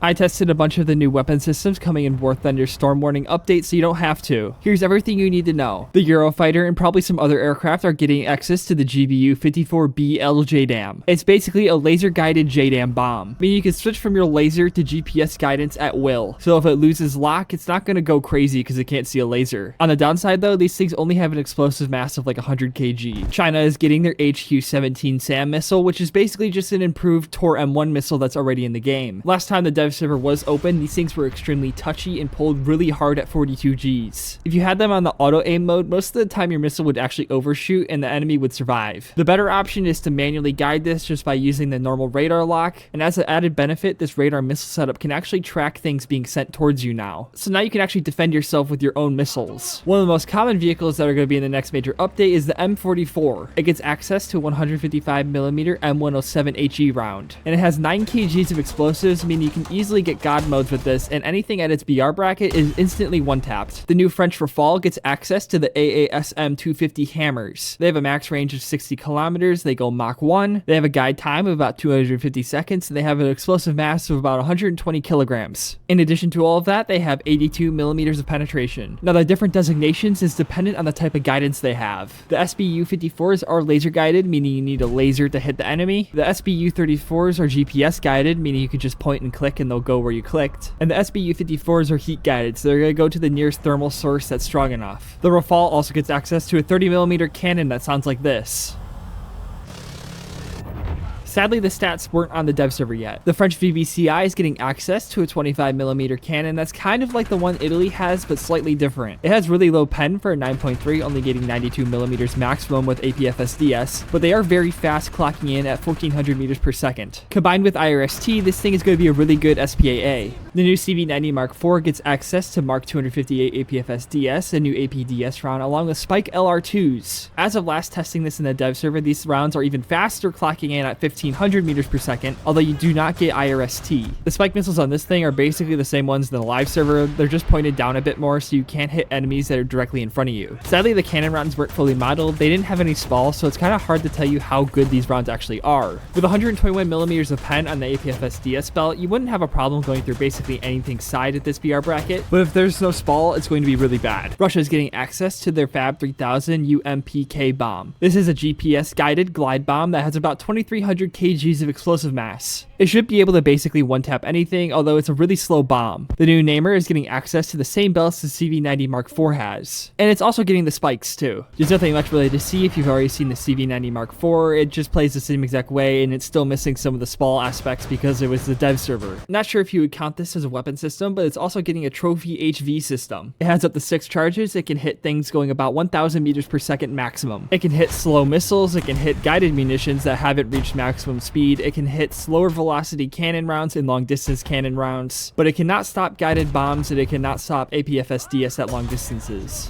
I tested a bunch of the new weapon systems coming in WarThunder Strom Warning update, so you don't have to. Here's everything you need to know. The Eurofighter and probably some other aircraft are getting access to the GBU-54B LJDAM. It's basically a laser-guided JDAM bomb, meaning you can switch from your laser to GPS guidance at will. So if it loses lock, it's not going to go crazy because it can't see a laser. On the downside though, these things only have an explosive mass of like 100 kg. China is getting their HQ-17 SAM missile, which is basically just an improved Tor M1 missile that's already in the game. Last time the dev server was open, these things were extremely touchy and pulled really hard at 42 Gs. If you had them on the auto aim mode, most of the time your missile would actually overshoot and the enemy would survive. The better option is to manually guide this just by using the normal radar lock, and as an added benefit, this radar missile setup can actually track things being sent towards you now. So now you can actually defend yourself with your own missiles. One of the most common vehicles that are going to be in the next major update is the M44. It gets access to a 155mm M107 HE round, and it has 9 kgs of explosives, meaning you can easily get god modes with this, and anything at its BR bracket is instantly one-tapped. The new French Rafale gets access to the AASM 250 hammers. They have a max range of 60 kilometers, they go Mach 1, they have a guide time of about 250 seconds, and they have an explosive mass of about 120 kilograms. In addition to all of that, they have 82 millimeters of penetration. Now the different designations is dependent on the type of guidance they have. The SBU-54s are laser guided, meaning you need a laser to hit the enemy. The SBU-34s are GPS guided, meaning you can just point and click and they'll go where you clicked. And the SBU-54s are heat guided, so they're going to go to the nearest thermal source that's strong enough. The Rafale also gets access to a 30mm cannon that sounds like this. Sadly, the stats weren't on the dev server yet. The French VBCI is getting access to a 25mm cannon that's kind of like the one Italy has, but slightly different. It has really low pen for a 9.3, only getting 92mm maximum with APFSDS, but they are very fast, clocking in at 1400 meters per second. Combined with IRST, this thing is going to be a really good SPAA. The new CV90 Mark IV gets access to Mark 258 APFSDS, a new APDS round, along with Spike LR2s. As of last testing this in the dev server, these rounds are even faster, clocking in at 1500 meters per second, although you do not get IRST. The spike missiles on this thing are basically the same ones in the live server, they're just pointed down a bit more so you can't hit enemies that are directly in front of you. Sadly, the cannon rounds weren't fully modeled, they didn't have any spall, so it's kind of hard to tell you how good these rounds actually are. With 121mm of pen on the APFSDS belt, you wouldn't have a problem going through basically anything side at this BR bracket, but if there's no spall, it's going to be really bad. Russia is getting access to their Fab 3000 UMPK bomb. This is a GPS guided glide bomb that has about 2300 kgs of explosive mass. It should be able to basically one-tap anything, although it's a really slow bomb. The new Namer is getting access to the same belts the CV90 Mark IV has. And it's also getting the spikes too. There's nothing much really to see if you've already seen the CV90 Mark IV, it just plays the same exact way and it's still missing some of the spall aspects because it was the dev server. Not sure if you would count this as a weapon system, but it's also getting a trophy HV system. It has up to 6 charges, it can hit things going about 1000 meters per second maximum. It can hit slow missiles, it can hit guided munitions that haven't reached maximum speed, it can hit slower velocity cannon rounds and long distance cannon rounds, but it cannot stop guided bombs and it cannot stop APFSDS at long distances.